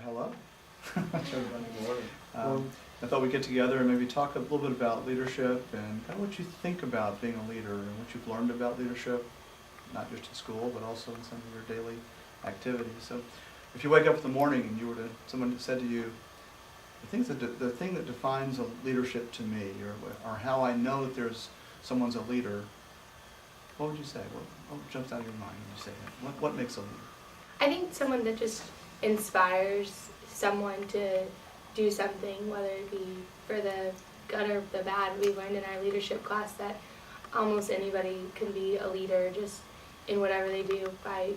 Hello. I thought we'd get together and maybe talk a little bit about leadership and kind of what you think about being a leader and what you've learned about leadership, not just in school, but also in some of your daily activities. So if you wake up in the morning and someone said to you, the thing that defines a leadership to me, or how I know that someone's a leader, what would you say? What jumps out of your mind when you say that? What makes a leader? I think someone that just inspires someone to do something, whether it be for the good or the bad. We learned in our leadership class that almost anybody can be a leader just in whatever they do by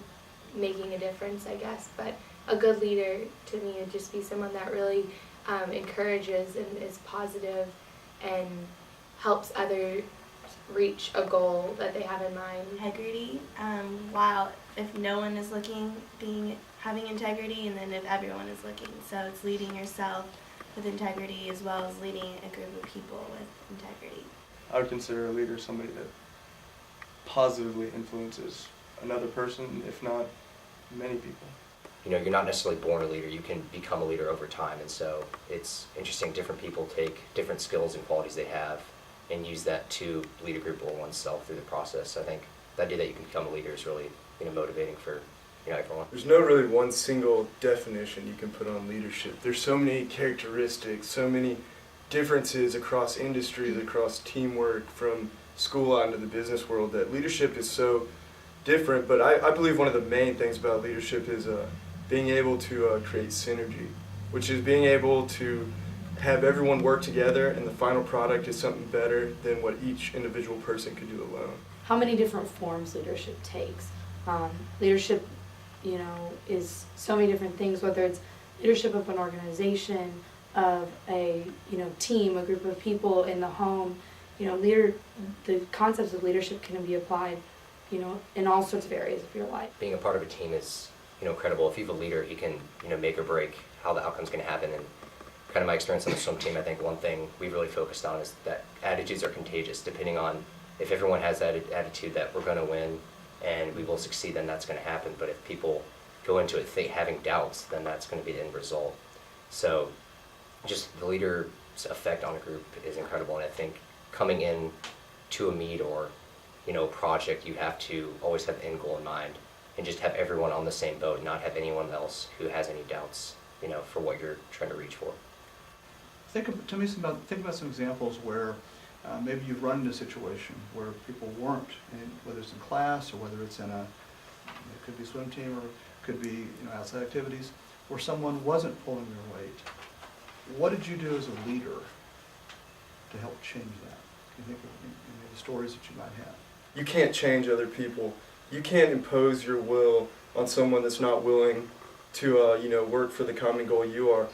making a difference, I guess. But a good leader to me would just be someone that really encourages and is positive and helps others reach a goal that they have in mind. Integrity, while if no one is looking, having integrity, and then if everyone is looking. So it's leading yourself with integrity as well as leading a group of people with integrity. I would consider a leader somebody that positively influences another person, if not many people. You know, you're not necessarily born a leader, you can become a leader over time, and so it's interesting, different people take different skills and qualities they have and use that to lead a group or oneself through the process. I think the idea that you can become a leader is really, motivating for, everyone. There's no really one single definition you can put on leadership. There's so many characteristics, so many differences across industries, across teamwork, from school out into the business world, that leadership is so different. But I believe one of the main things about leadership is being able to create synergy, which is being able to have everyone work together and the final product is something better than what each individual person could do alone. How many different forms leadership takes. Leadership, is so many different things, whether it's leadership of an organization, of a, team, a group of people in the home. The concepts of leadership can be applied, in all sorts of areas of your life. Being a part of a team is, credible. If you have a leader, he can, make or break how the outcome's going to happen. And kind of my experience on the swim team, I think one thing we really focused on is that attitudes are contagious. Depending on if everyone has that attitude that we're going to win and we will succeed, then that's going to happen. But if people go into it having doubts, then that's going to be the end result. So just the leader's effect on a group is incredible. And I think coming in to a meet or, project, you have to always have the end goal in mind and just have everyone on the same boat, not have anyone else who has any doubts, for what you're trying to reach for. Think about some examples where maybe you've run into a situation where people weren't, whether it's in class or whether it's it could be swim team or it could be outside activities, where someone wasn't pulling their weight. What did you do as a leader to help change that? Can you think of any of the stories that you might have? You can't change other people. You can't impose your will on someone that's not willing to work for the common goal you are.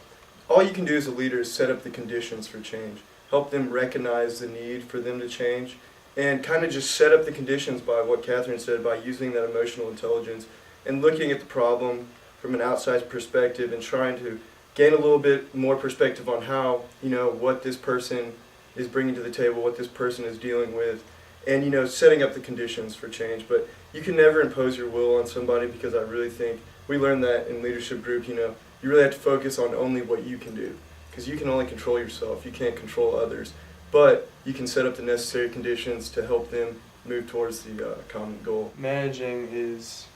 All you can do as a leader is set up the conditions for change. Help them recognize the need for them to change, and kind of just set up the conditions by what Catherine said, by using that emotional intelligence and looking at the problem from an outside perspective and trying to gain a little bit more perspective on how, what this person is bringing to the table, what this person is dealing with, and, setting up the conditions for change. But you can never impose your will on somebody, because I really think we learned that in leadership group, you really have to focus on only what you can do. Because you can only control yourself, you can't control others, but you can set up the necessary conditions to help them move towards the common goal. Managing is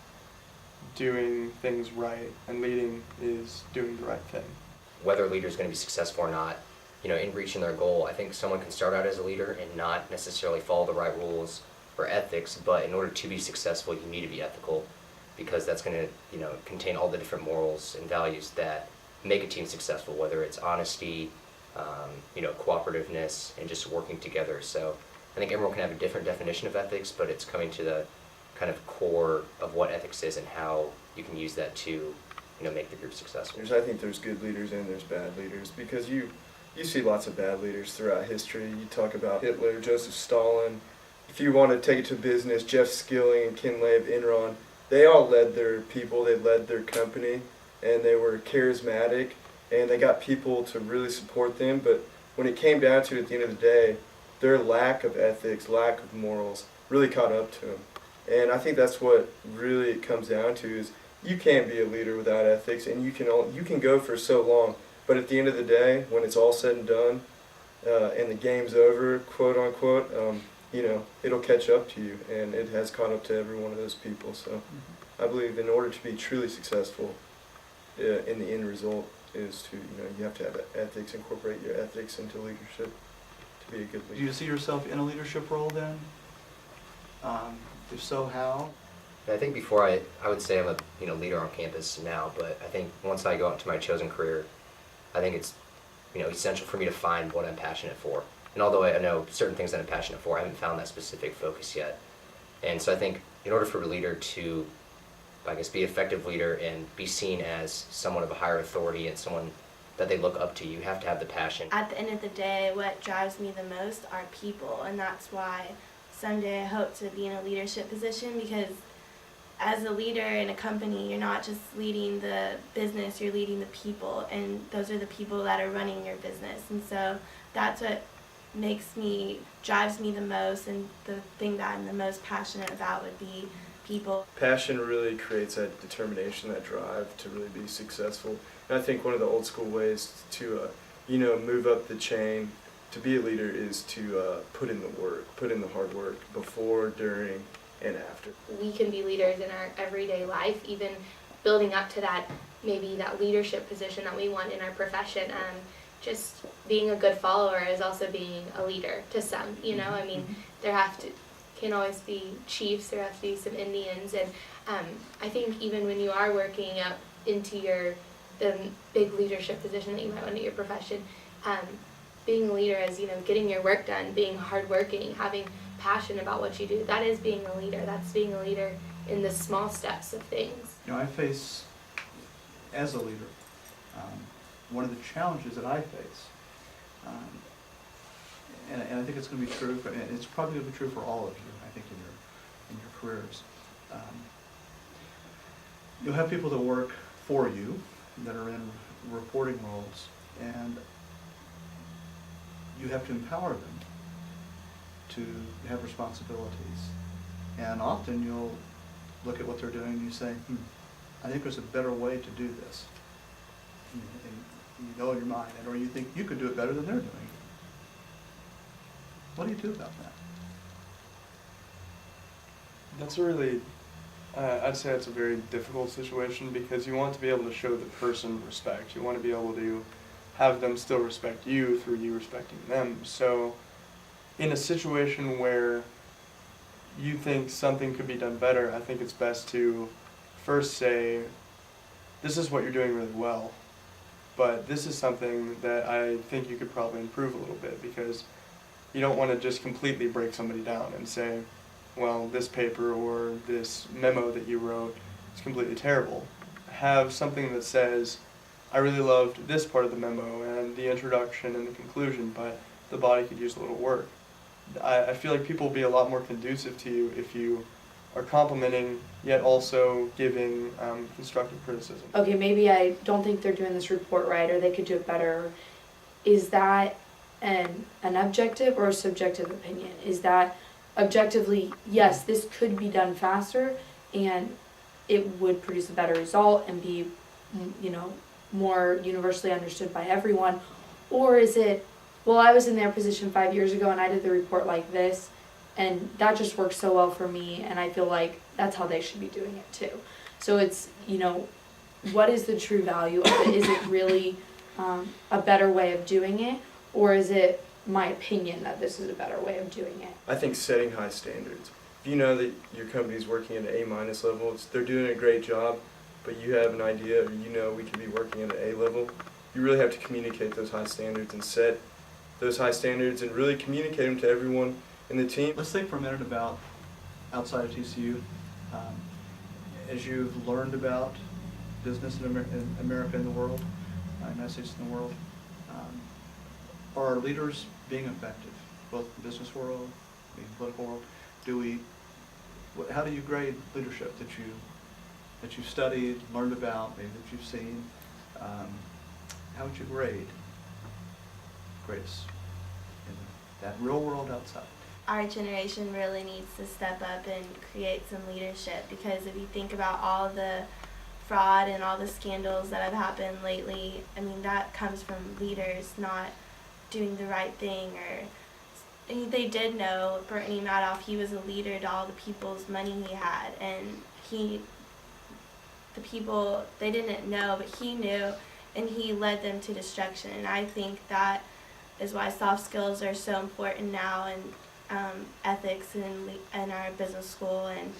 doing things right, and leading is doing the right thing. Whether a leader is going to be successful or not, in reaching their goal, I think someone can start out as a leader and not necessarily follow the right rules or ethics, but in order to be successful, you need to be ethical, because that's going to, contain all the different morals and values that make a team successful, whether it's honesty, cooperativeness, and just working together. So I think everyone can have a different definition of ethics, but it's coming to the kind of core of what ethics is and how you can use that to, make the group successful. I think there's good leaders and there's bad leaders, because you see lots of bad leaders throughout history. You talk about Hitler, Joseph Stalin. If you want to take it to business, Jeff Skilling and Ken Lay of Enron, they all led their people, they led their company, and they were charismatic, and they got people to really support them. But when it came down to it, at the end of the day, their lack of ethics, lack of morals, really caught up to them. And I think that's what really it comes down to, is you can't be a leader without ethics, and you can go for so long, but at the end of the day, when it's all said and done, and the game's over, quote unquote, it'll catch up to you, and it has caught up to every one of those people. So I believe in order to be truly successful in the end result is to, you have to have ethics, incorporate your ethics into leadership to be a good Do leader. you see yourself in a leadership role then? If so, how? I think before I would say I'm a leader on campus now, but I think once I go out to my chosen career, I think it's essential for me to find what I'm passionate for. And although I know certain things that I'm passionate for, I haven't found that specific focus yet. And so I think in order for a leader to, I guess, be an effective leader and be seen as someone of a higher authority and someone that they look up to, you have to have the passion. At the end of the day, what drives me the most are people, and that's why someday I hope to be in a leadership position, because as a leader in a company, you're not just leading the business, you're leading the people, and those are the people that are running your business. And so that's what drives me the most, and the thing that I'm the most passionate about would be people. Passion really creates that determination, that drive to really be successful. And I think one of the old school ways to, move up the chain to be a leader is to put in the work, put in the hard work before, during, and after. We can be leaders in our everyday life, even building up to that leadership position that we want in our profession. Just being a good follower is also being a leader to some, I mean, can always be chiefs, there have to be some Indians, and I think even when you are working up into the big leadership position that you might want in your profession, being a leader is, getting your work done, being hardworking, having passion about what you do. That is being a leader. That's being a leader in the small steps of things. I face, as a leader, one of the challenges that I face, and I think it's going to be true, and it's probably going to be true for all of you, I think, in your careers. You'll have people that work for you that are in reporting roles, and you have to empower them to have responsibilities. And often you'll look at what they're doing and you say, I think there's a better way to do this. And you in your mind, or you think you could do it better than they're doing it. What do you do about that? That's I'd say it's a very difficult situation, because you want to be able to show the person respect. You want to be able to have them still respect you through you respecting them. So in a situation where you think something could be done better, I think it's best to first say, this is what you're doing really well, but this is something that I think you could probably improve a little bit, because you don't want to just completely break somebody down and say, well, this paper or this memo that you wrote is completely terrible. Have something that says, I really loved this part of the memo and the introduction and the conclusion, but the body could use a little work. I feel like people will be a lot more conducive to you if you are complimenting, yet also giving constructive criticism. Okay, maybe I don't think they're doing this report right, or they could do it better. Is that an objective or a subjective opinion? Is that objectively, yes, this could be done faster and it would produce a better result and be, more universally understood by everyone? Or is it, well, I was in their position 5 years ago and I did the report like this, and that just worked so well for me, and I feel like that's how they should be doing it too. So it's, what is the true value of it? Is it really a better way of doing it, or is it my opinion that this is a better way of doing it? I think setting high standards. If you know that your company's working at an A- level, they're doing a great job, but you have an idea, or we could be working at an A level, you really have to communicate those high standards and set those high standards and really communicate them to everyone in the team. Let's think for a minute about outside of TCU. As you've learned about business in America and the world, United States and the world, are leaders being effective, both in the business world, the political world? How do you grade leadership that you've studied, learned about, maybe that you've seen? How would you grade us in that real world outside? Our generation really needs to step up and create some leadership, because if you think about all the fraud and all the scandals that have happened lately, I mean, that comes from leaders not doing the right thing, or they did know Bernie Madoff, he was a leader to all the people's money he had, and the people, they didn't know, but he knew, and he led them to destruction. And I think that is why soft skills are so important now, and ethics in our business school, and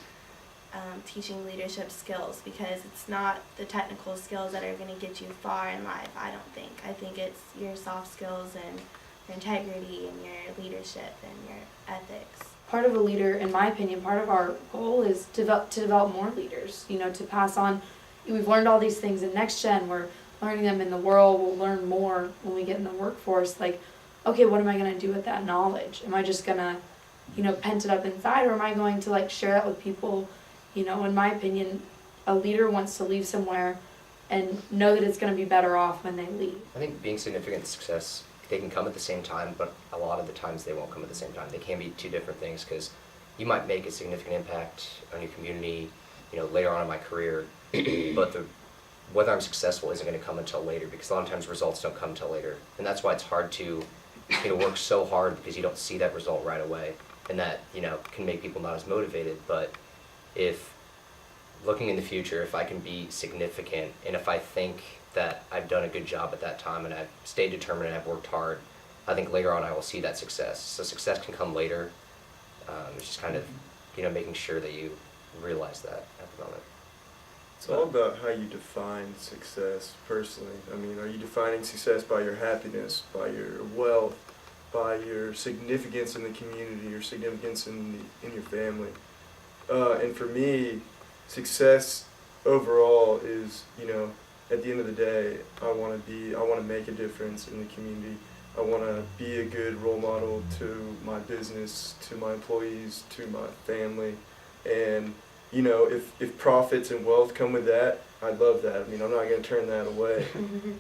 teaching leadership skills, because it's not the technical skills that are going to get you far in life, I don't think. I think it's your soft skills and your integrity and your leadership and your ethics. Part of a leader, in my opinion, part of our goal is to develop more leaders, to pass on. We've learned all these things in Next Gen, we're learning them in the world, we'll learn more when we get in the workforce. Like, okay, what am I going to do with that knowledge? Am I just going to, pent it up inside, or am I going to share that with people? In my opinion, a leader wants to leave somewhere and know that it's going to be better off when they leave. I think being significant success, they can come at the same time, but a lot of the times they won't come at the same time. They can be two different things, because you might make a significant impact on your community, later on in my career, but whether I'm successful isn't going to come until later, because a lot of times results don't come until later. And that's why it's hard to work so hard, because you don't see that result right away. And that, can make people not as motivated. But if looking in the future, if I can be significant, and if I think that I've done a good job at that time, and I've stayed determined and I've worked hard, I think later on I will see that success. So success can come later. It's just kind of, making sure that you realize that at the moment. It's all about how you define success personally. I mean, are you defining success by your happiness, by your wealth, by your significance in the community, your significance in your family? And for me, success overall is, at the end of the day, I want to make a difference in the community. I want to be a good role model to my business, to my employees, to my family. And, if profits and wealth come with that, I love that. I mean, I'm not going to turn that away.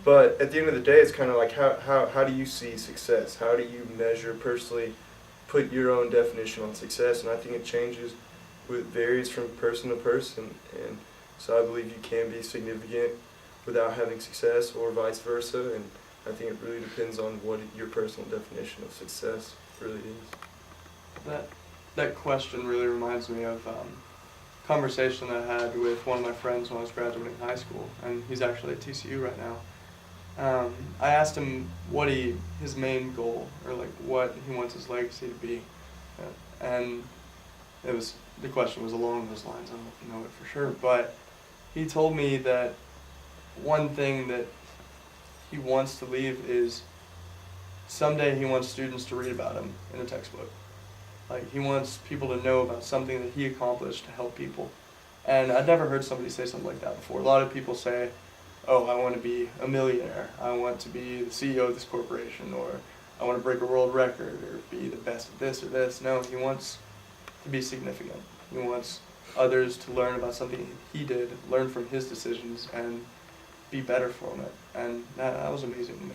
But at the end of the day, it's kind of like, how do you see success? How do you measure personally, put your own definition on success? And I think it changes, varies from person to person. And so I believe you can be significant without having success, or vice versa. And I think it really depends on what your personal definition of success really is. That question really reminds me of conversation I had with one of my friends when I was graduating high school, and he's actually at TCU right now. I asked him what his main goal, or what he wants his legacy to be, and the question was along those lines. I don't know it for sure, but he told me that one thing that he wants to leave is someday he wants students to read about him in a textbook. He wants people to know about something that he accomplished to help people. And I'd never heard somebody say something like that before. A lot of people say, oh, I want to be a millionaire. I want to be the CEO of this corporation, or I want to break a world record, or be the best at this or this. No, he wants to be significant. He wants others to learn about something he did, learn from his decisions, and be better from it. And that was amazing to me.